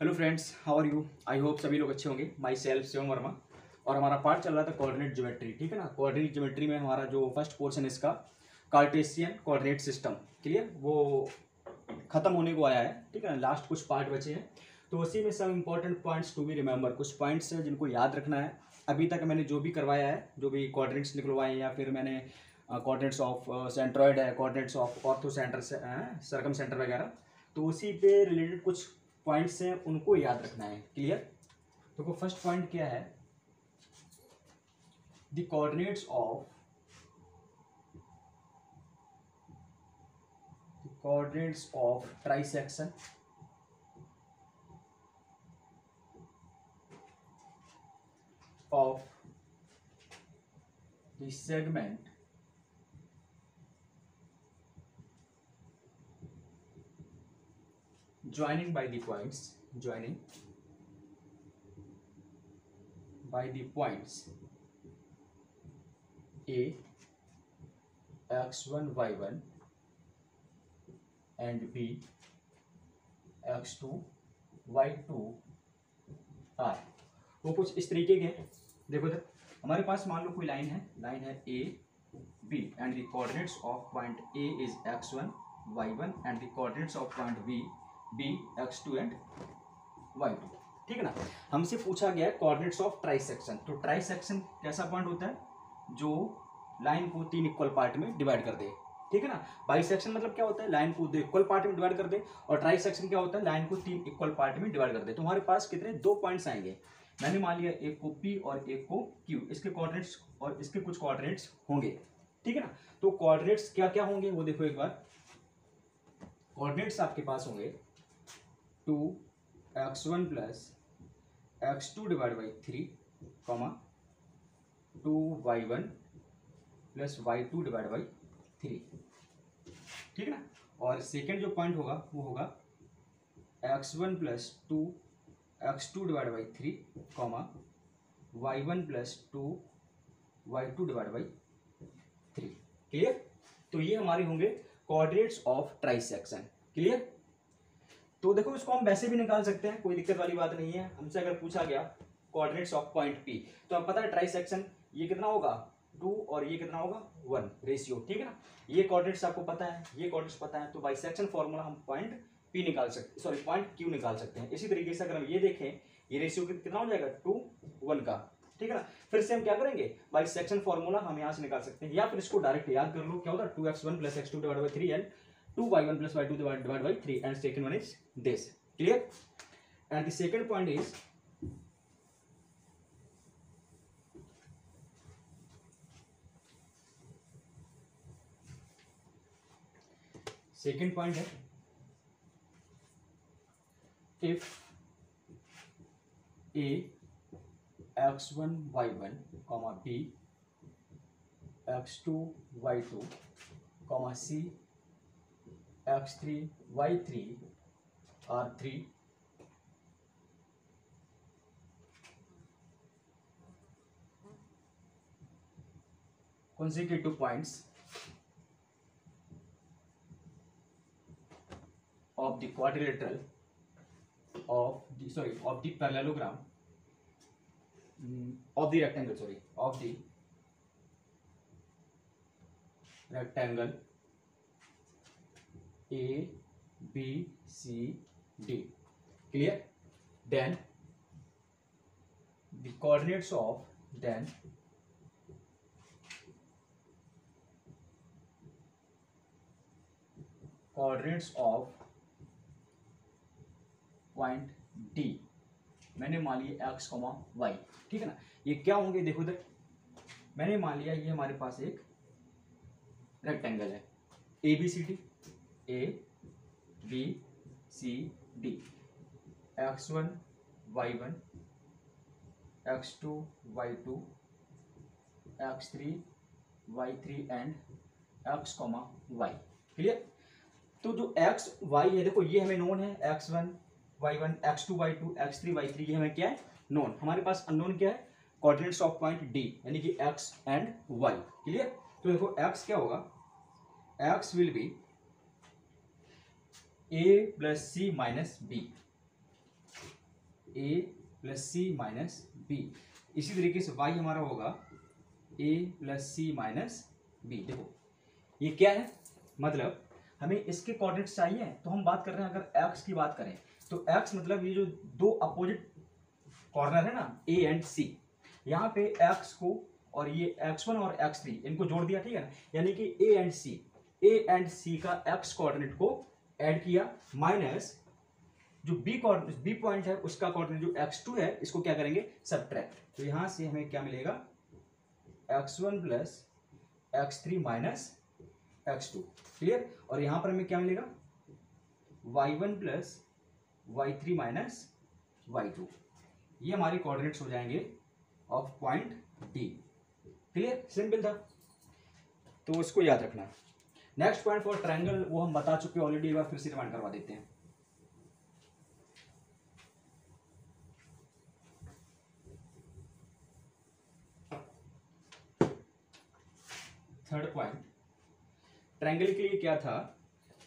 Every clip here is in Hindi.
Hello friends, how are you. I hope सभी लोग अच्छे होंगे। माई सेल्फ शिवम वर्मा और हमारा पार्ट चल रहा था कोऑर्डिनेट ज्योमेट्री। ठीक है ना। कोऑर्डिनेट ज्योमेट्री में हमारा जो फर्स्ट पोर्शन इसका कार्टेशियन कोऑर्डिनेट सिस्टम क्लियर वो खत्म होने को आया है। ठीक है ना। लास्ट कुछ पार्ट बचे हैं तो उसी में सब important points to be remember, कुछ पॉइंट्स हैं जिनको याद रखना है। अभी तक मैंने जो भी करवाया है, जो भी कोऑर्डिनेट्स निकलवाए हैं या फिर मैंने कोऑर्डिनेट्स ऑफ सेंट्रॉइड है, coordinates of ortho centre circum centre वगैरह, तो उसी पे रिलेटेड कुछ पॉइंट्स हैं उनको याद रखना है। क्लियर। तो फर्स्ट पॉइंट क्या है, the coordinates of trisection of the segment joining by the points A x1 y1 and B x2 y2 are। वो कुछ इस तरीके के हैं। देखो इधर हमारे पास मान लो कोई लाइन है A B and the coordinates of point A is x1 y1 and the coordinates of point B x2 and y2। ठीक है ना। हमसे पूछा गया है कोऑर्डिनेट्स ऑफ ट्राइसेक्शन। तो ट्राइसेक्शन कैसा पॉइंट होता है जो लाइन को तीन इक्वल पार्ट में डिवाइड कर दे। ठीक है ना। बाइसेक्शन मतलब क्या होता है, लाइन को दो इक्वल पार्ट में डिवाइड कर दे, और ट्राइसेक्शन क्या होता है, लाइन को तीन इक्वल पार्ट में डिवाइड कर दे। तो हमारे पास कितने दो पॉइंट्स आएंगे। मैंने मान लिया एक को P और एक को Q, इसके कोऑर्डिनेट्स और इसके कुछ कोऑर्डिनेट्स होंगे। ठीक है ना। तो कोऑर्डिनेट्स क्या क्या होंगे वो देखो एक बार। कोऑर्डिनेट्स आपके पास होंगे 2x1 plus x2 divide by 3 comma 2y1 plus y2 divide by 3। ठीक है ना। और सेकेंड जो पॉइंट होगा वो होगा x1 plus 2 x2 divide by 3 comma y1 plus 2 y2 divide by 3। Clear. तो ये हमारे होंगे कोऑर्डिनेट्स ऑफ ट्राइसेक्शन। क्लियर। तो देखो इसको हम वैसे भी निकाल सकते हैं, कोई दिक्कत वाली बात नहीं है। हमसे अगर पूछा गया कोऑर्डिनेट्स ऑफ पॉइंट P, तो अब पता है ट्राइसेक्शन ये कितना होगा 2 और ये कितना होगा 1 रेशियो। ठीक है ना। ये कोऑर्डिनेट्स आपको पता है, ये कोऑर्डिनेट्स पता है, तो बाइसेक्शन फॉर्मूला हम पॉइंट P निकाल सकते, सॉरी पॉइंट Q निकाल सकते हैं। इसी तरीके से अगर हम ये देखें, ये रेशियो कितना हो जाएगा 2 1 का। ठीक है ना। फिर से हम क्या करेंगे, बाइसेक्शन फॉर्मूला हम यहाँ से निकाल सकते हैं, या फिर इसको डायरेक्ट याद कर लो। क्या होता है 2x1 plus x2 divide by 3 and 2y1 plus y2 divided by 3, and second one is this. Clear. And the second point is है if a x1 y1 comma b x2 y2 comma c x3 y3 are 3 consecutive points of the quadrilateral of the parallelogram of the rectangle A B C D. Clear. Then the coordinates of point D मैंने मान लिया x, y। ठीक है ना। ये क्या होंगे देखो इधर, मैंने मान लिया ये हमारे पास एक रेक्टेंगल है ABCD, A B C D, x1 y1 x2 y2 x3 y3 and x, y। Clear. तो जो x y है देखो ये हमें नोन है, x1 y1 x2 y2 x3 y3 ये हमें क्या है नोन। हमारे पास अननोन क्या है कोऑर्डिनेट्स ऑफ पॉइंट D यानी कि x एंड y। क्लियर। तो देखो x क्या होगा, x will be a plus c minus b। A plus C minus B. इसी तरीके से y हमारा होगा A plus C minus B. देखो ये क्या है, मतलब हमें इसके कोऑर्डिनेट्स चाहिए, तो हम बात कर रहे हैं अगर x की बात करें तो x मतलब ये जो दो अपोजिट कॉर्नर है ना ए एंड सी, यहाँ पे x को और ये x1 और x3 इनको जोड़ दिया, ठीक है ना, यानी कि ए एंड सी का x कोऑर्डिनेट को ऐड किया, माइनस जो बी पॉइंट है उसका कोऑर्डिनेट जो x2 है इसको क्या करेंगे, सब्ट्रैक्ट। तो यहां से हमें क्या मिलेगा, x1 plus x3 minus x2, clear. और यहां पर हमें क्या मिलेगा, y1 plus y3 minus y2। ये हमारे कोऑर्डिनेट्स हो जाएंगे of point D, clear, simple था, तो उसको याद रखना। नेक्स्ट पॉइंट फॉर ट्रायंगल वो हम बता चुके ऑलरेडी, एक बार फिर से रिमाइंड करवा देते हैं। थर्ड पॉइंट ट्रायंगल के लिए क्या था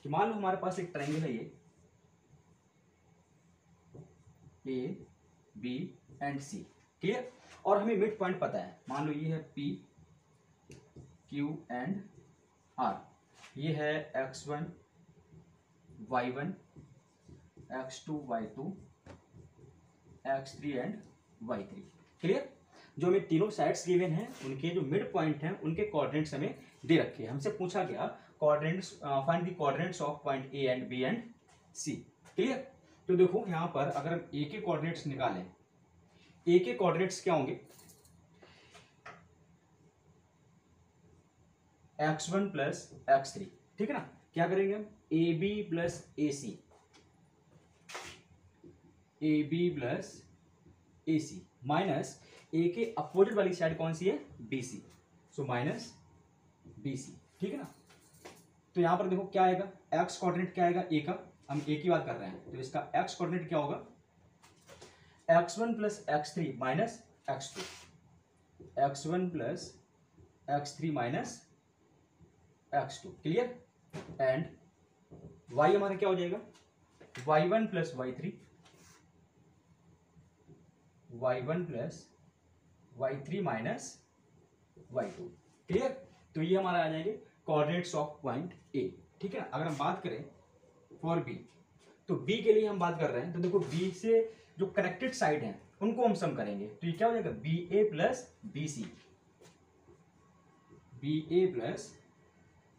कि मान लो हमारे पास एक ट्रायंगल है, ये A B and C, clear, और हमें मिड पॉइंट पता है, मान लो ये है पी क्यू एंड आर, ये है x1 y1 x2 y2 x3 and y3, clear. जो हमें तीनों साइड्स गिवन हैं उनके जो मिड पॉइंट हैं उनके कोऑर्डिनेट्स हमें दे रखे हैं। हमसे पूछा गया coordinates, find the coordinates of point A and B and C, clear. तो देखो यहाँ पर अगर हम ए के कोऑर्डिनेट्स निकालें, ए के कोऑर्डिनेट्स क्या होंगे, x1 प्लस x3, ठीक है ना। क्या करेंगे हम, A B plus A C, A B plus A C minus A के अपोजिट वाली साइड कौन सी है, B C, so minus B C, ठीक है ना। तो यहां पर देखो क्या आएगा, एक्स कोऑर्डिनेट क्या आएगा ए का, हम ए की बात कर रहे हैं तो इसका एक्स कोऑर्डिनेट क्या होगा, x1 plus x3 minus x2, x1 plus x3 minus x2, clear. And y हमारा क्या हो जाएगा, y1 plus y3, y1 plus y3 minus y2, clear. तो ये हमारा आ जाएंगे कोऑर्डिनेट्स ऑफ पॉइंट ए, ठीक है ना। अगर हम बात करें फॉर बी, तो बी के लिए हम बात कर रहे हैं, तो देखो बी से जो कनेक्टेड साइड हैं उनको हम सम करेंगे, तो ये क्या हो जाएगा, B A plus B C, B A plus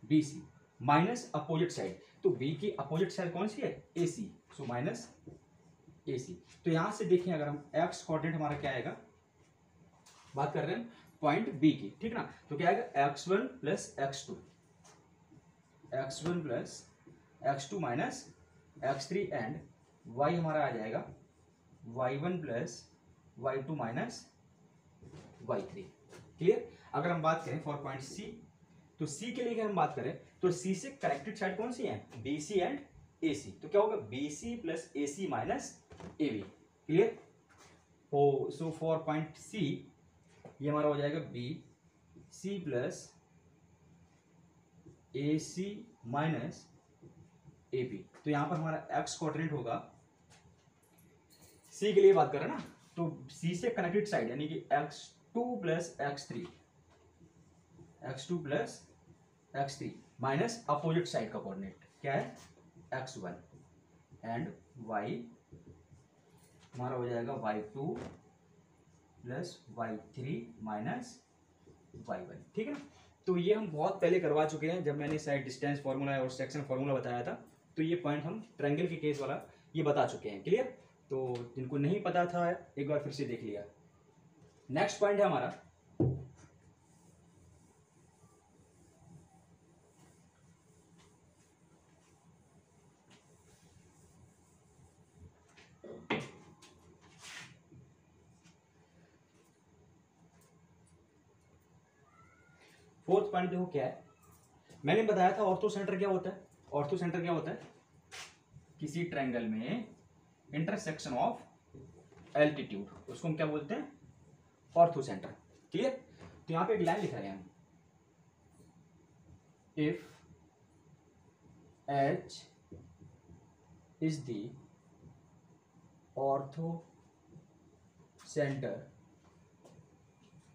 B C minus opposite side, तो बी की अपोजिट साइड कौन सी है, ए सी, सो माइनस ए सी। तो यहां से देखें अगर हम एक्स कोऑर्डिनेट हमारा क्या आएगा, बात कर रहे हैं पॉइंट बी की, ठीक ना, तो क्या आएगा, x1 plus x2, x1 plus x2 minus x3 and y हमारा आ जाएगा y1 plus y2 minus y3, clear. अगर हम बात करें फॉर पॉइंट सी, तो सी के लिए अगर हम बात करें तो सी से कनेक्टेड साइड कौन सी है, बी सी एंड ए सी, तो क्या होगा, B C plus A C minus A B, clear. So for point C ये हमारा हो जाएगा B C plus A C minus A B. तो यहां पर हमारा एक्स कोऑर्डिनेट होगा, सी के लिए बात करें ना, तो सी से कनेक्टेड साइड यानी कि x2 plus x3, x2 plus x3 minus opposite side का कोऑर्डिनेट क्या है, x1 एंड y हमारा हो जाएगा y2 plus y3 minus y1, ठीक है ना। तो ये हम बहुत पहले करवा चुके हैं, जब मैंने साइड डिस्टेंस फार्मूला और सेक्शन फार्मूला बताया था, तो ये पॉइंट हम ट्रायंगल के केस वाला ये बता चुके हैं, क्लियर। तो जिनको नहीं पता था एक बार फिर से देख लिया। नेक्स्ट पॉइंट है हमारा फोर्थ पॉइंट। देखो क्या है, मैंने बताया था ऑर्थो सेंटर क्या होता है, ऑर्थो सेंटर क्या होता है, किसी ट्रायंगल में इंटरसेक्शन ऑफ एल्टीट्यूड, उसको हम क्या बोलते हैं, ऑर्थो सेंटर, क्लियर। तो यहां पे एक लाइन लिखा है, if H is the ortho center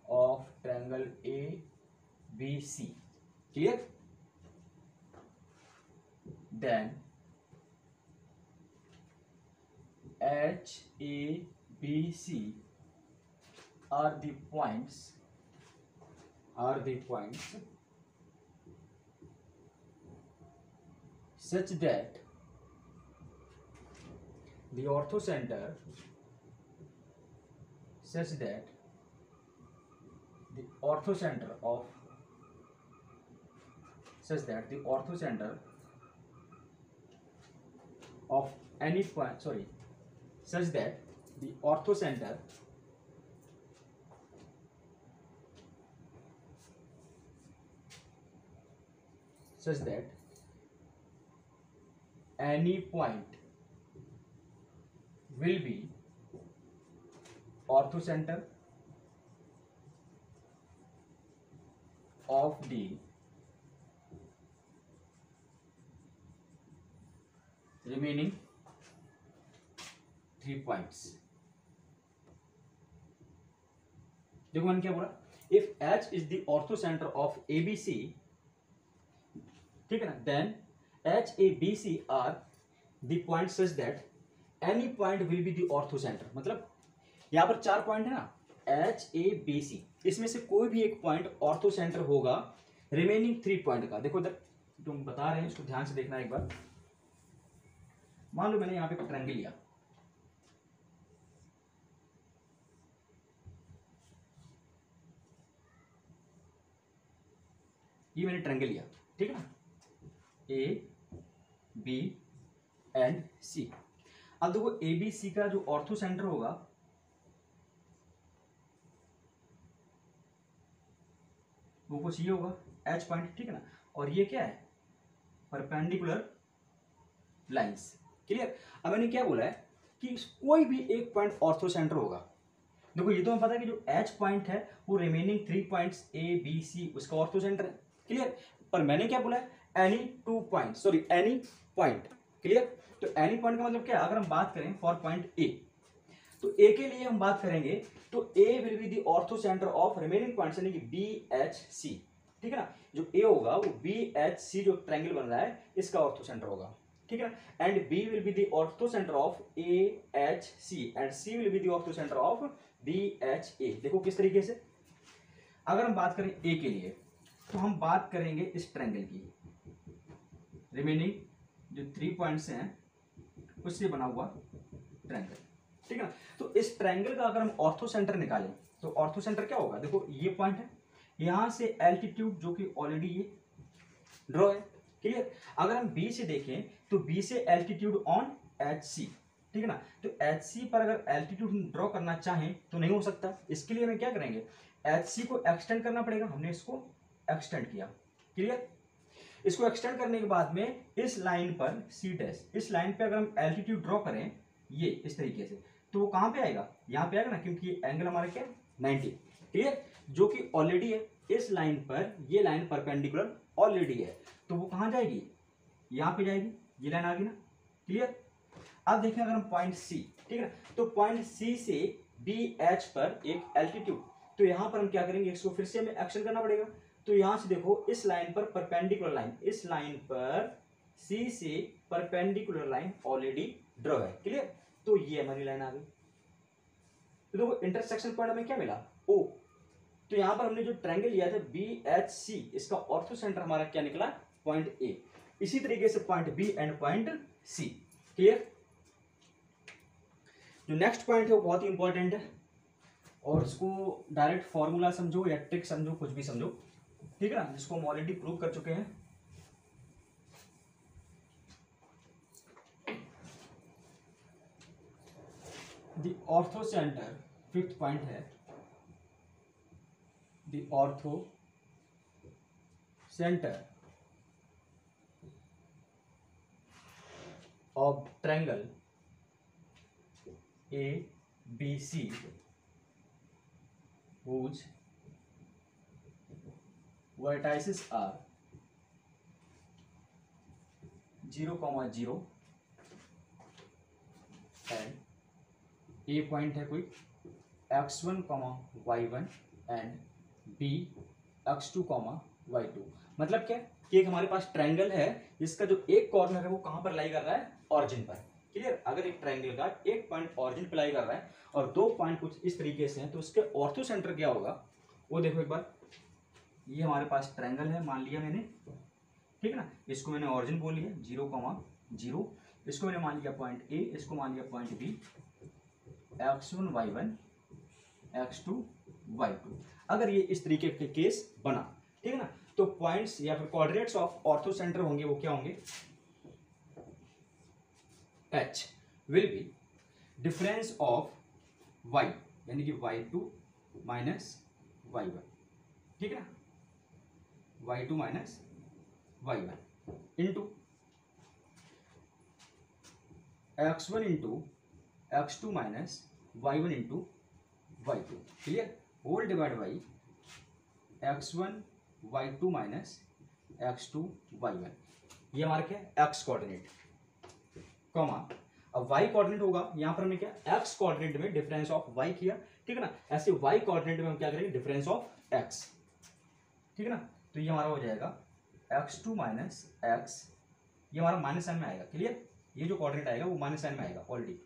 of triangle A B C. Clear? Then H A B C are the points such that the orthocenter of any point, such that the orthocenter any point will be orthocenter of the remaining 3 points. देखो मैंने क्या बोला, if H is the orthocentre of ABC, ठीक है ना, then HABC are the point such that any point will be the orthocentre. मतलब यहां पर 4 पॉइंट है ना, HABC, इसमें से कोई भी एक पॉइंट ऑर्थोसेंटर होगा रिमेनिंग 3 पॉइंट का. देखो इधर जो हम बता रहे हैं उसको ध्यान से देखना एक बार. मान लो मैंने यहां पे ट्रायंगल लिया, ये मैंने ट्रायंगल लिया, ठीक है ना, A B एंड C. अब देखो ABC का जो ऑर्थो सेंटर होगा वो कुछ ये होगा H पॉइंट, ठीक है ना, और ये क्या है, परपेंडिकुलर लाइंस. क्लियर? अब मैंने क्या बोला है कि कोई भी एक पॉइंट ऑर्थो सेंटर होगा. देखो ये तो हमें पता है कि जो H पॉइंट है वो remaining 3 points A B C उसका ऑर्थो सेंटर है. क्लियर? पर मैंने क्या बोला है, एनी पॉइंट. क्लियर? तो एनी पॉइंट का मतलब क्या है, अगर हम बात करें फॉर पॉइंट A, तो A के लिए हम बात करेंगे तो A will be the orthocentre of remaining points यानी कि BHC. ठीक है ना, जो A होगा वो BHC जो ट्रायंगल बन रहा है इसका ऑर्थो सेंटर होगा. ठीक है ना, and B will be the orthocentre of AHC and C will be the orthocentre of BHA. देखो किस तरीके से, अगर हम बात करें A के लिए तो हम बात करेंगे इस ट्रायंगल की, रिमेनिंग जो 3 पॉइंट्स हैं उससे बना हुआ ट्रायंगल. ठीक है ना, तो इस ट्रायंगल का अगर हम ऑर्थो सेंटर निकालें तो ऑर्थो सेंटर क्या होगा, देखो ये पॉइंट है, यहां से एल्टीट्यूड जो कि ऑलरेडी ये ड्रॉ है. क्लियर? अगर हम बी से देखें तो बी से एल्टीट्यूड ऑन HC. ठीक है ना, तो HC पर अगर एल्टीट्यूड हम ड्रॉ करना चाहें तो नहीं हो सकता. इसके लिए हमें क्या करेंगे, HC को एक्सटेंड करना पड़ेगा. हमने इसको एक्सटेंड किया. क्लियर? इसको एक्सटेंड करने के बाद में इस लाइन पर C डैश, इस लाइन पे अगर हम एल्टीट्यूड ड्रॉ करें ये इस तरीके से, तो वो कहां पे आएगा, यहां पे आएगा ना, क्योंकि ये एंगल हमारा क्या 90. क्लियर? जो कि ऑलरेडी है इस लाइन पर, ये लाइन परपेंडिकुलर ऑलरेडी है, तो वो कहां जाएगी, यहां पे जाएगी. ये लाइन आ गई ना. क्लियर? अब देखें अगर हम पॉइंट C, ठीक है, तो पॉइंट C से BH पर एक एल्टीट्यूड, तो यहां पर हम क्या करेंगे, इसको फिर से हमें एक्शन करना पड़ेगा. तो यहां से देखो इस लाइन पर परपेंडिकुलर लाइन, इस लाइन पर C से परपेंडिकुलर लाइन ऑलरेडी ड्रॉ है. क्लियर? तो ये हमारी लाइन आ गई. तो देखो इंटरसेक्शन पॉइंट हमें क्या मिला, O. तो यहां पर हमने जो ट्रायंगल लिया था BHC, इसका ऑर्थो सेंटर हमारा क्या निकला, पॉइंट A. इसी तरीके से point B and point C. Clear? जो नेक्स्ट पॉइंट है वो बहुत ही इंपॉर्टेंट है, और इसको डायरेक्ट फॉर्मूला समझो या ट्रिक समझो, कुछ भी समझो. ठीक है ना, जिसको हम ऑलरेडी प्रूव कर चुके हैं. The orthocentre, fifth point है, the orthocentre of triangle ABC whose vertices are 0,0 and A point है कोई, x1 comma y1 and b x2 comma y2। मतलब क्या कि एक हमारे पास ट्रायंगल है जिसका जो एक कॉर्नर है वो कहाँ पर लाई कर रहा है, ऑरिजिन पर। क्लियर? अगर एक ट्रायंगल का एक पॉइंट ऑरिजिन पर लाई कर रहा है और दो पॉइंट कुछ इस तरीके से हैं तो उसके ऑर्थो सेंटर क्या होगा वो देखो एक बार। ये हमारे पास ट्रायंगल है मान लिया मैंने, ठीक है ना, इसको मैंने ऑरिजिन बोल लिया 0,0, इसको मैंने मान लिया पॉइंट ए, इसको मान लिया point B, x1 y1 x2 y2। अगर ये इस तरीके के केस बना, ठीक है ना, तो पॉइंट्स या फिर कोऑर्डिनेट्स ऑफ ऑर्थो सेंटर होंगे वो क्या होंगे, h will be difference of y यानी कि y2 माइनस y1, ठीक है ना, y2 minus y1 into x1 into x2 minus y1 into y2। Clear? Whole divide by x1 y2 minus x2 y1। ये हमारा क्या है, x कोऑर्डिनेट, कॉमा अब y कोऑर्डिनेट होगा, यहां पर हमने क्या x कोऑर्डिनेट में डिफरेंस ऑफ y किया, ठीक है ना, ऐसे y कोऑर्डिनेट में हम क्या करेंगे, डिफरेंस ऑफ x, ठीक है ना। तो ये हमारा हो जाएगा x2 माइनस x, ये हमारा माइनस साइन में आएगा। क्लियर? ये जो कोऑर्डिनेट आएगा वो माइनस साइन में आएगा ऑलरेडी।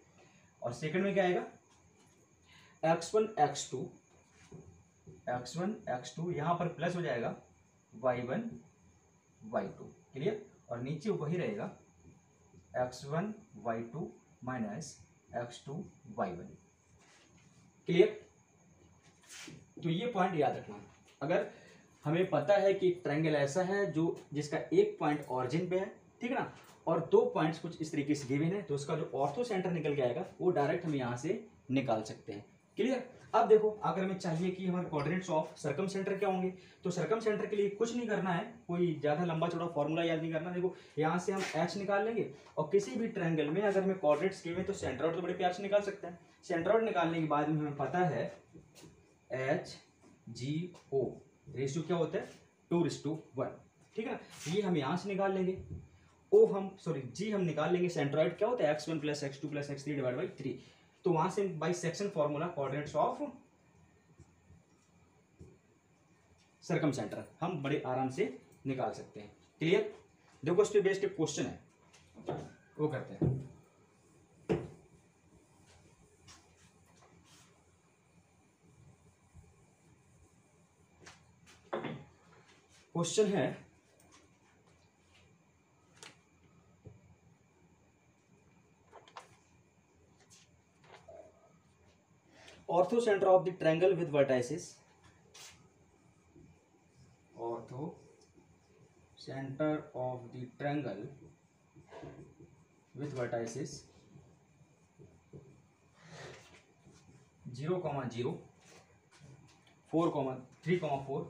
और सेकंड में क्या आएगा, x1 x2 यहां पर प्लस हो जाएगा y1 y2। क्लियर? और नीचे वही रहेगा x1 y2 minus x2 y1। Clear? तो ये पॉइंट याद रखना। अगर हमें पता है कि एक ट्रायंगल ऐसा है जो जिसका एक पॉइंट ऑरिजिन पे है, ठीक है ना, और दो पॉइंट्स कुछ इस तरीके से गिवन है, तो उसका जो ऑर्थो सेंटर निकल के आएगा वो डायरेक्ट हम यहाँ से निकाल सकते हैं। क्लियर? अब देखो अगर हमें चाहिए कि हमारे कोऑर्डिनेट्स ऑफ सर्कम सेंटर क्या होंगे, तो सर्कम सेंटर के लिए कुछ नहीं करना है, कोई ज़्यादा लंबा चौड़ा फॉर्मूला याद नहीं करना। देखो यहाँ से हम h निकाल लेंगे और किसी भी ट्रायंगल में अगर हमें कोऑर्डिनेट्स गिवन तो सेंटर तो बड़े प्यार से निकाल सकते हैं। सेंटर निकालने के बाद में हमें पता है HGO रेशियो क्या होता है, 2:1, ठीक है ना। ये हम यहाँ से निकाल लेंगे, जी हम निकाल लेंगे। सेंट्रॉइड क्या होता है, x1 plus x2 plus x3 divide by 3। तो वहां से by section formula coordinates of circum centre हम बड़े आराम से निकाल सकते हैं। क्लियर? देखो इस पे बेस्ड एक क्वेश्चन है, वो करते हैं। क्वेश्चन है ortho centre of the triangle with vertices, ortho centre of the triangle with vertices 0,0, 3,4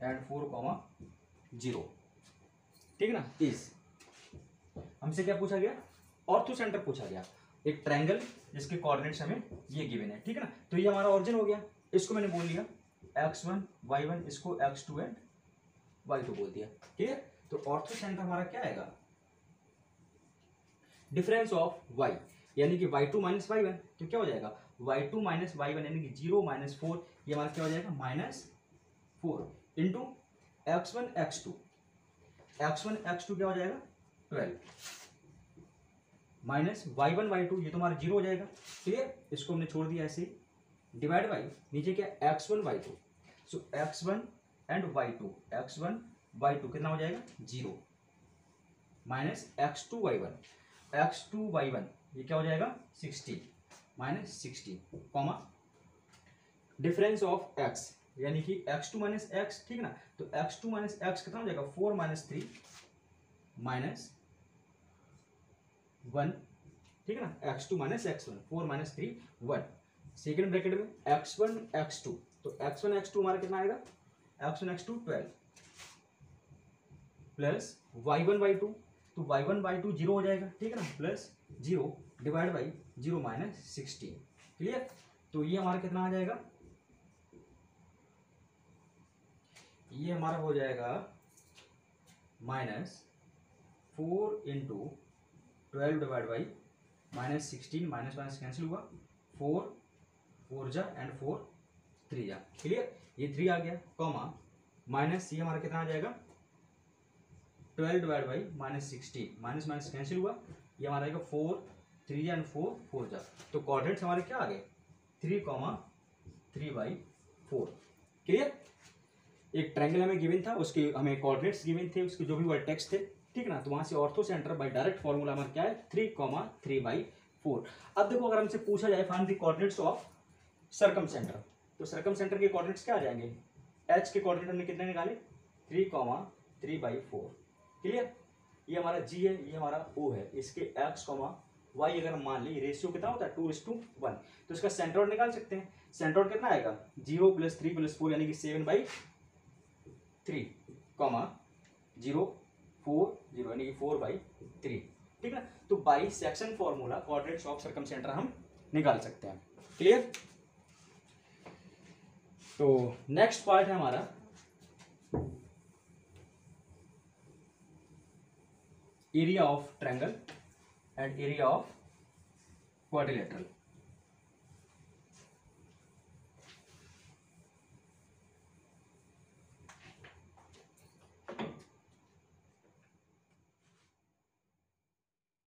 and 4,0, ठीक है ना। इस हमसे क्या पूछा गया, ऑर्थो सेंटर पूछा गया, एक ट्रायंगल जिसके कोऑर्डिनेट्स हमें ये गिवन है, ठीक है ना। तो ये हमारा ऑरिजिन हो गया, इसको मैंने बोल लिया x1 y1, इसको x2 एंड y2 बोल दिया। ठीक है? तो ऑर्थो सेंटर हमारा क्या आएगा, डिफरेंस ऑफ y यानी कि y2 माइनस y1। तो क्या हो जाएगा, y2 माइनस y1 यानी कि 0 माइनस 4, ये हमारा क्या हो जाएगा -4 इंटू x1 x2 क्या हो जाएगा 12 माइनस y1 y2, ये तो हमारा 0 हो जाएगा। क्लियर? इसको हमने छोड़ दिया ऐसे, डिवाइड बाई नीचे क्या x1 y2, so x1 and y2 कितना हो जाएगा 0 माइनस x2 y1 ये क्या हो जाएगा 16 minus 16 comma difference of x यानी कि x2 माइनस x, ठीक है ना। तो x2 माइनस x कितना हो जाएगा 4 माइनस 3 माइनस 1, ठीक है ना। x2 minus x1 4 minus 3 1, second bracket में x1 x2, तो x1 x2 हमारा कितना आएगा x1 x2 12 plus y1 y2, तो y1 y2 0 हो जाएगा, ठीक है ना, plus 0 divide by 0 minus 16। Clear? तो ये हमारा कितना आ जाएगा, ये हमारा हो जाएगा -4 into 12 divide by -16, minus minus cancel हुआ 4 4 जा एंड 4 3 जा, क्लियर। ये 3 आ गया, कॉमा माइनस ये हमारा कितना आ जाएगा 12 divide by minus 16, minus minus cancel हुआ, ये हमारा आएगा 4 3 जा एंड 4 4 जा। तो कोऑर्डिनेट्स हमारे क्या आ गए 3,3/4, क्लियर। एक ट्रायंगल हमें गिवन था, उसके हमें कोऑर्डिनेट्स गिवन थे, उसके जो भी वर्टेक्स थे, ठीक ना। तो वहां से orthocentre by direct formula हमारा क्या है 3,3/4। अब देखो अगर हमसे पूछा जाए find the coordinates of circum centre, तो सर्कम सेंटर के कोऑर्डिनेट्स क्या आ जाएंगे, एच के कोऑर्डिनेट हमने कितने निकाले 3,3/4, क्लियर। ये हमारा जी है, ये हमारा ओ है, इसके एक्स वाई अगर हम मान ली रेशियो कितना होता है 2:1, तो इसका सेंट्रोइड निकाल सकते हैं। सेंट्रोइड कितना आएगा 0 + 3 + 4 यानी कि 7/3, 0 4 0 यानी कि 4/3, ठीक है। तो by section formula coordinates of circum centre हम निकाल सकते हैं, क्लियर। तो नेक्स्ट पार्ट है हमारा area of triangle and area of quadrilateral.